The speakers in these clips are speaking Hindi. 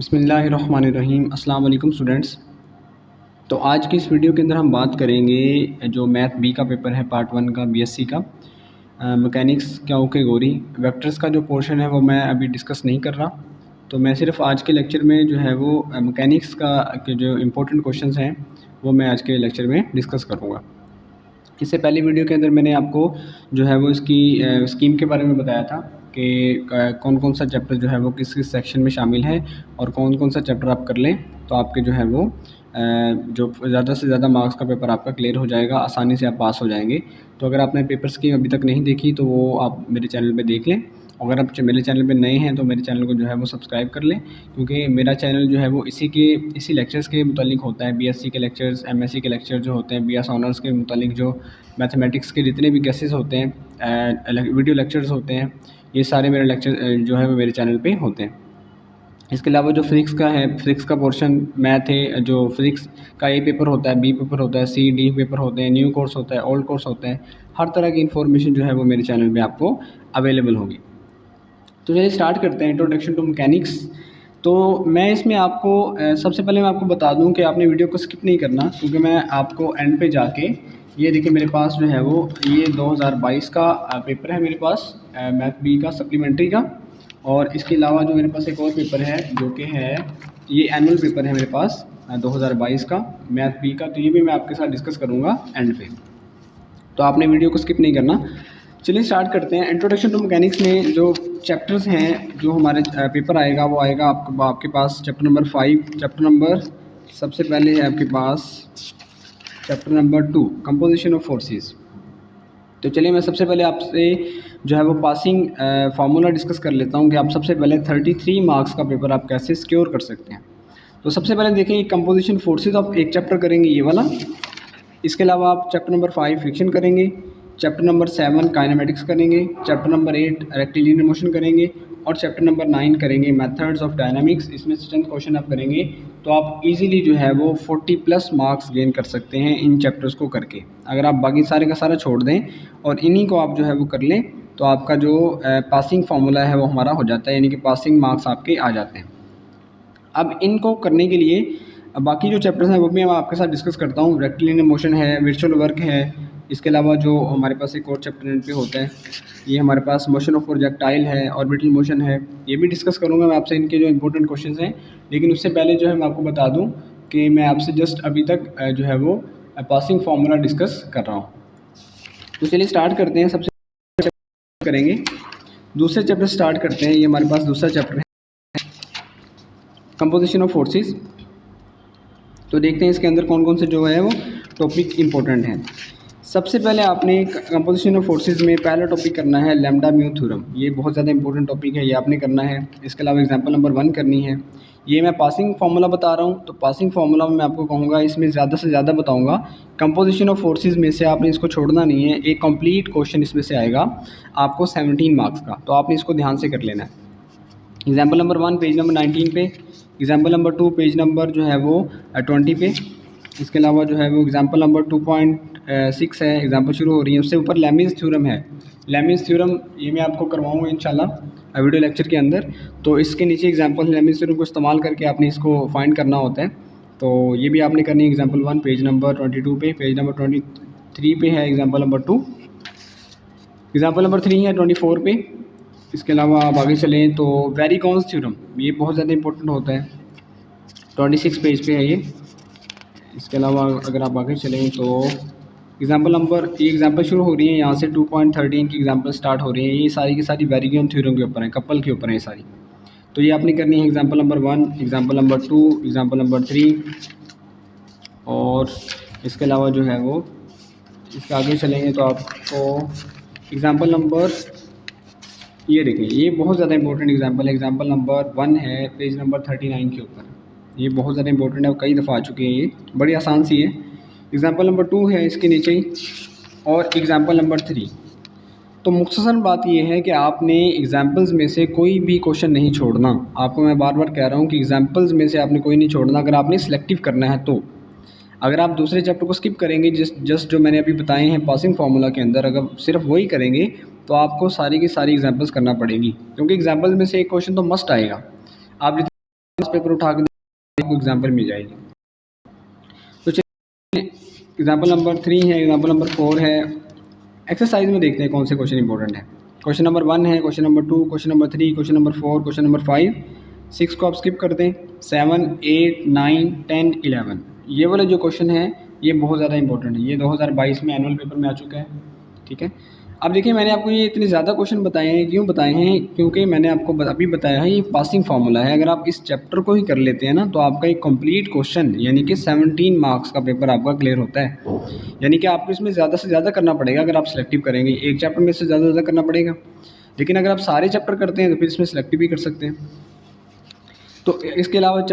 बिस्मिल्लाहिर्रहमानिर्रहीम। अस्सलाम वालेकुम स्टूडेंट्स। तो आज की इस वीडियो के अंदर हम बात करेंगे जो मैथ बी का पेपर है पार्ट 1 का बीएससी का मैकेनिक्स कैटेगरी वेक्टर्स का जो पोर्शन है वो मैं अभी डिस्कस नहीं कर रहा। तो मैं सिर्फ आज के लेक्चर में जो है वो मैकेनिक्स का के जो इम्पोर्टेंट क्वेश्चंस हैं वो मैं आज के लेक्चर में डिस्कस करूँगा। इससे पहले वीडियो के अंदर मैंने आपको जो है वो इसकी स्कीम के बारे में बताया था कि कौन कौन सा चैप्टर जो है वो किस किस सेक्शन में शामिल है और कौन कौन सा चैप्टर आप कर लें तो आपके जो है वो जो ज़्यादा से ज़्यादा मार्क्स का पेपर आपका क्लियर हो जाएगा, आसानी से आप पास हो जाएंगे। तो अगर आपने पेपर स्कीम अभी तक नहीं देखी तो वो आप मेरे चैनल पे देख लें। अगर आप मेरे चैनल पे नए हैं तो मेरे चैनल को जो है वो सब्सक्राइब कर लें, क्योंकि मेरा चैनल जो है वो इसी लेक्चर्स के मुतालिक होता है। बीएससी के लेक्चर्स, एमएससी के लेक्चर जो होते हैं, बीएस ऑनर्स के मुतालिक जो मैथमेटिक्स के जितने भी केसेस होते हैं, वीडियो लेक्चर्स होते हैं, ये सारे मेरे लेक्चर जो है वो मेरे चैनल पे होते हैं। इसके अलावा जो फिज़िक्स का है, फिज़िक्स का पोर्शन मैथ है, जो फिज़िक्स का ए पेपर होता है, बी पेपर होता है, सी डी पेपर होते हैं, न्यू कोर्स होता है, ओल्ड कोर्स होता है, हर तरह की इन्फॉर्मेशन जो है वो मेरे चैनल पे आपको अवेलेबल होगी। तो चलिए स्टार्ट करते हैं इंट्रोडक्शन टू मैकेनिक्स। तो मैं इसमें आपको सबसे पहले मैं आपको बता दूं कि आपने वीडियो को स्किप नहीं करना, क्योंकि मैं आपको एंड पे जाके ये देखिए मेरे पास जो है वो ये 2022 का पेपर है मेरे पास, मैथ बी का सप्लीमेंट्री का। और इसके अलावा जो मेरे पास एक और पेपर है जो कि है ये एनुअल पेपर है मेरे पास 2022 का मैथ बी का। तो ये भी मैं आपके साथ डिस्कस करूँगा एंड पे, तो आपने वीडियो को स्किप नहीं करना। चलिए स्टार्ट करते हैं। इंट्रोडक्शन टू मैकेनिक्स में जो चैप्टर्स हैं जो हमारे पेपर आएगा वो आएगा आपके पास चैप्टर नंबर 5। चैप्टर नंबर सबसे पहले है आपके पास chapter number 2 composition of forces. तो चलिए मैं सबसे पहले आपसे जो है वो पासिंग फार्मूला डिस्कस कर लेता हूँ कि आप सबसे पहले 33 मार्क्स का पेपर आप कैसे सिक्योर कर सकते हैं। तो सबसे पहले देखें कंपोजिशन फोर्सेस आप एक चैप्टर करेंगे ये वाला। इसके अलावा आप चैप्टर नंबर 5 फ्रिक्शन करेंगे, चैप्टर नंबर 7 काइनेमेटिक्स करेंगे, चैप्टर नंबर 8 रेक्टिलिनियर मोशन करेंगे और चैप्टर नंबर 9 करेंगे मेथड्स ऑफ डायनामिक्स। इसमें से चंद क्वेश्चन आप करेंगे तो आप इजीली जो है वो 40+ मार्क्स गेन कर सकते हैं इन चैप्टर्स को करके। अगर आप बाकी सारे का सारा छोड़ दें और इन्हीं को आप जो है वो कर लें तो आपका जो पासिंग फार्मूला है वो हमारा हो जाता है, यानी कि पासिंग मार्क्स आपके आ जाते हैं। अब इनको करने के लिए बाकी जो चैप्टर्स हैं वो भी मैं आपके साथ डिस्कस करता हूँ। रेक्टिलिनियर मोशन है, वर्चुअल वर्क है, इसके अलावा जो हमारे पास एक और चैप्टर एंड पे होता है ये हमारे पास मोशन ऑफ प्रोजेक्टाइल है, ऑर्बिटल मोशन है, ये भी डिस्कस करूँगा मैं आपसे इनके जो इंपॉर्टेंट क्वेश्चन हैं। लेकिन उससे पहले जो है मैं आपको बता दूँ कि मैं आपसे जस्ट अभी तक जो है वो पासिंग फार्मूला डिस्कस कर रहा हूँ। तो चलिए स्टार्ट करते हैं। सबसे करेंगे दूसरे चैप्टर स्टार्ट करते हैं। ये हमारे पास दूसरा चैप्टर है कंपोजिशन ऑफ फोर्सेस। तो देखते हैं इसके अंदर कौन कौन से जो है वो टॉपिक इम्पोर्टेंट हैं। सबसे पहले आपने कंपोजिशन ऑफ फोर्सेस में पहला टॉपिक करना है लैम्डा म्यू थ्योरम। ये बहुत ज़्यादा इंपॉर्टेंट टॉपिक है, ये आपने करना है। इसके अलावा एग्जांपल नंबर 1 करनी है। ये मैं पासिंग फार्मूला बता रहा हूँ, तो पासिंग फार्मूला में मैं आपको कहूँगा इसमें ज़्यादा से ज़्यादा बताऊँगा। कंपोजिशन ऑफ फोर्सेस में से आपने इसको छोड़ना नहीं है, एक कंप्लीट क्वेश्चन इसमें से आएगा आपको 17 मार्क्स का, तो आपने इसको ध्यान से कर लेना है। एग्जाम्पल नंबर 1 पेज नंबर 19 पे, एग्जाम्पल नंबर 2 पेज नंबर जो है वो 20 पे। इसके अलावा जो है वो एग्जाम्पल नंबर 2.6 है, एग्जाम्पल शुरू हो रही है, उससे ऊपर लेमिस थ्योरम है। लेमिस थ्योरम ये मैं आपको करवाऊँगा इंशाल्लाह वीडियो लेक्चर के अंदर। तो इसके नीचे एग्जाम्पल लेमिस थ्योरम को इस्तेमाल करके आपने इसको फाइंड करना होता है, तो ये भी आपने करनी है। एग्जाम्पल 1 पेज नंबर 22 पे, पेज नंबर 23 पे है एग्जाम्पल नंबर 2, एग्जाम्पल नंबर 3 है 24 पे। इसके अलावा आप आगे चलें तो वेरिकॉन्स थ्योरम, ये बहुत ज़्यादा इंपॉर्टेंट होता है, 26 पेज पे है ये। इसके अलावा अगर आप आगे चलें तो एग्जाम्पल नंबर, ये एग्जाम्पल शुरू हो रही है यहाँ से 2.13 की एग्जाम्पल स्टार्ट हो रही है। ये सारी की सारी वेरिकॉन थ्योरम के ऊपर है, कपल के ऊपर है ये सारी। तो ये आपने करनी है example number 1, example number 2, example number 3 और इसके अलावा जो है वो इसके आगे चलेंगे तो आपको एग्जाम्पल नंबर, ये देखिए ये बहुत ज़्यादा इंपॉर्टेंट एग्जाम्पल है। एग्जाम्पल नंबर 1 है पेज नंबर 39 के ऊपर, ये बहुत ज़्यादा इंपॉर्टेंट है, कई दफ़ा आ चुकी है, ये बड़ी आसान सी है। एग्जाम्पल नंबर 2 है इसके नीचे ही, और एग्जाम्पल नंबर 3। तो मुख्तसर बात ये है कि आपने एग्जाम्पल्स में से कोई भी क्वेश्चन नहीं छोड़ना। आपको मैं बार बार कह रहा हूँ कि एग्जाम्पल्स में से आपने कोई नहीं छोड़ना अगर आपने सिलेक्टिव करना है तो। अगर आप दूसरे चैप्टर को स्किप करेंगे जस्ट जो मैंने अभी बताए हैं पासिंग फार्मूला के अंदर, अगर सिर्फ वही करेंगे तो आपको सारी की सारी एग्जाम्पल्स करना पड़ेगी, क्योंकि एग्जाम्पल्स में से एक क्वेश्चन तो मस्ट आएगा। आप इस पेपर उठा के आपको एग्जाम्पल मिल जाएगी। तो चलिए एग्जाम्पल नंबर 3 है, एग्जाम्पल नंबर 4 है। एक्सरसाइज में देखते हैं कौन से क्वेश्चन इंपॉर्टेंट है। क्वेश्चन नंबर 1 है, question number 2, question number 3, question number 4, question number 5, 6 को आप स्किप कर दें। 7, 8, 9, 10, 11 ये वाला जो क्वेश्चन है ये बहुत ज़्यादा इंपॉर्टेंट है। ये 2022 में एनुअल पेपर में आ चुका है, ठीक है। अब देखिए मैंने आपको ये इतने ज़्यादा क्वेश्चन बताए हैं, क्यों बताए हैं, क्योंकि मैंने आपको अभी बताया है ये पासिंग फार्मूला है। अगर आप इस चैप्टर को ही कर लेते हैं ना तो आपका एक कंप्लीट क्वेश्चन यानी कि 17 मार्क्स का पेपर आपका क्लियर होता है। यानी कि आपको इसमें ज़्यादा से ज़्यादा करना पड़ेगा। अगर आप सिलेक्टिव करेंगे एक चैप्टर में से ज़्यादा करना पड़ेगा, लेकिन अगर आप सारे चैप्टर करते हैं तो फिर इसमें सिलेक्टिव भी कर सकते हैं। तो इसके अलावा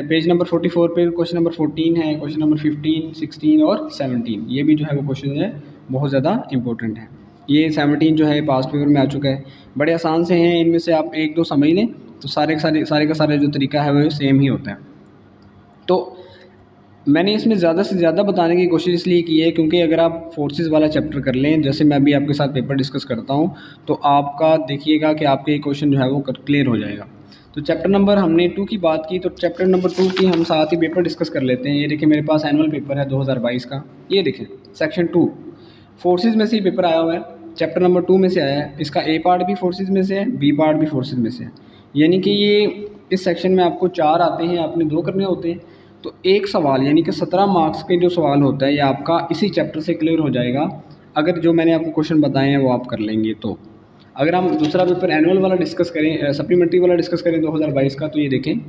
पेज नंबर 44 पे क्वेश्चन नंबर 14 है, क्वेश्चन नंबर 15, 16 और 17 ये भी जो है वो क्वेश्चन है बहुत ज़्यादा इंपॉर्टेंट है। ये 17 जो है पास पेपर में आ चुका है, बड़े आसान से हैं। इनमें से आप एक दो समझ लें तो सारे का सारे जो तरीका है वो सेम ही होता है। तो मैंने इसमें ज़्यादा से ज़्यादा बताने की कोशिश इसलिए की है क्योंकि अगर आप फोर्सेस वाला चैप्टर कर लें, जैसे मैं अभी आपके साथ पेपर डिस्कस करता हूँ, तो आपका देखिएगा कि आपके क्वेश्चन जो है वो क्लियर हो जाएगा। तो चैप्टर नंबर हमने 2 की बात की, तो चैप्टर नंबर 2 की हम साथ ही पेपर डिस्कस कर लेते हैं। ये देखिए मेरे पास एनुअल पेपर है 2022 का। ये देखें सेक्शन 2 फोर्सेज में से ही पेपर आया हुआ है, चैप्टर नंबर 2 में से आया है। इसका ए पार्ट भी फोर्सेज में से है, बी पार्ट भी फोर्सेज में से है। यानी कि ये इस सेक्शन में आपको 4 आते हैं, आपने 2 करने होते हैं। तो एक सवाल यानी कि 17 मार्क्स के जो सवाल होता है ये आपका इसी चैप्टर से क्लियर हो जाएगा, अगर जो मैंने आपको क्वेश्चन बताए हैं वो आप कर लेंगे। तो अगर हम दूसरा पेपर एनुअल वाला डिस्कस करें, सप्लीमेंट्री वाला डिस्कस करें 2022 का, तो ये देखें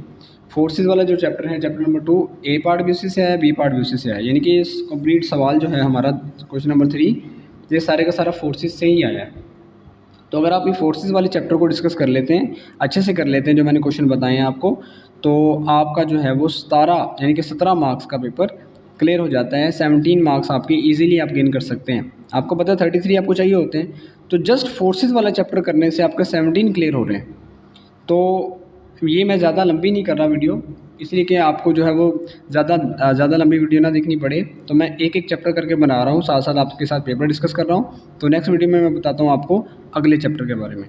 फोर्सेज वाला जो चैप्टर है, चैप्टर नंबर 2, ए पार्ट भी उसी से है, बी पार्ट भी उसी से है। यानी कि इस कंप्लीट सवाल जो है हमारा क्वेश्चन नंबर 3 ये सारे का सारा फोर्सेज से ही आया है। तो अगर आप ये फोर्सेज वाले चैप्टर को डिस्कस कर लेते हैं, अच्छे से कर लेते हैं जो मैंने क्वेश्चन बताए हैं आपको, तो आपका जो है वो 17 यानी कि 17 मार्क्स का पेपर क्लियर हो जाता है। 17 मार्क्स आपके इजीली आप गेन कर सकते हैं। आपको पता है 33 आपको चाहिए होते हैं, तो जस्ट फोर्सेज वाला चैप्टर करने से आपका 17 क्लियर हो रहे हैं। तो ये मैं ज़्यादा लंबी नहीं कर रहा वीडियो, इसलिए कि आपको जो है वो ज़्यादा लंबी वीडियो ना देखनी पड़े, तो मैं एक एक चैप्टर करके बना रहा हूँ, साथ साथ आपके साथ पेपर डिस्कस कर रहा हूँ। तो नेक्स्ट वीडियो में मैं बताता हूँ आपको अगले चैप्टर के बारे में।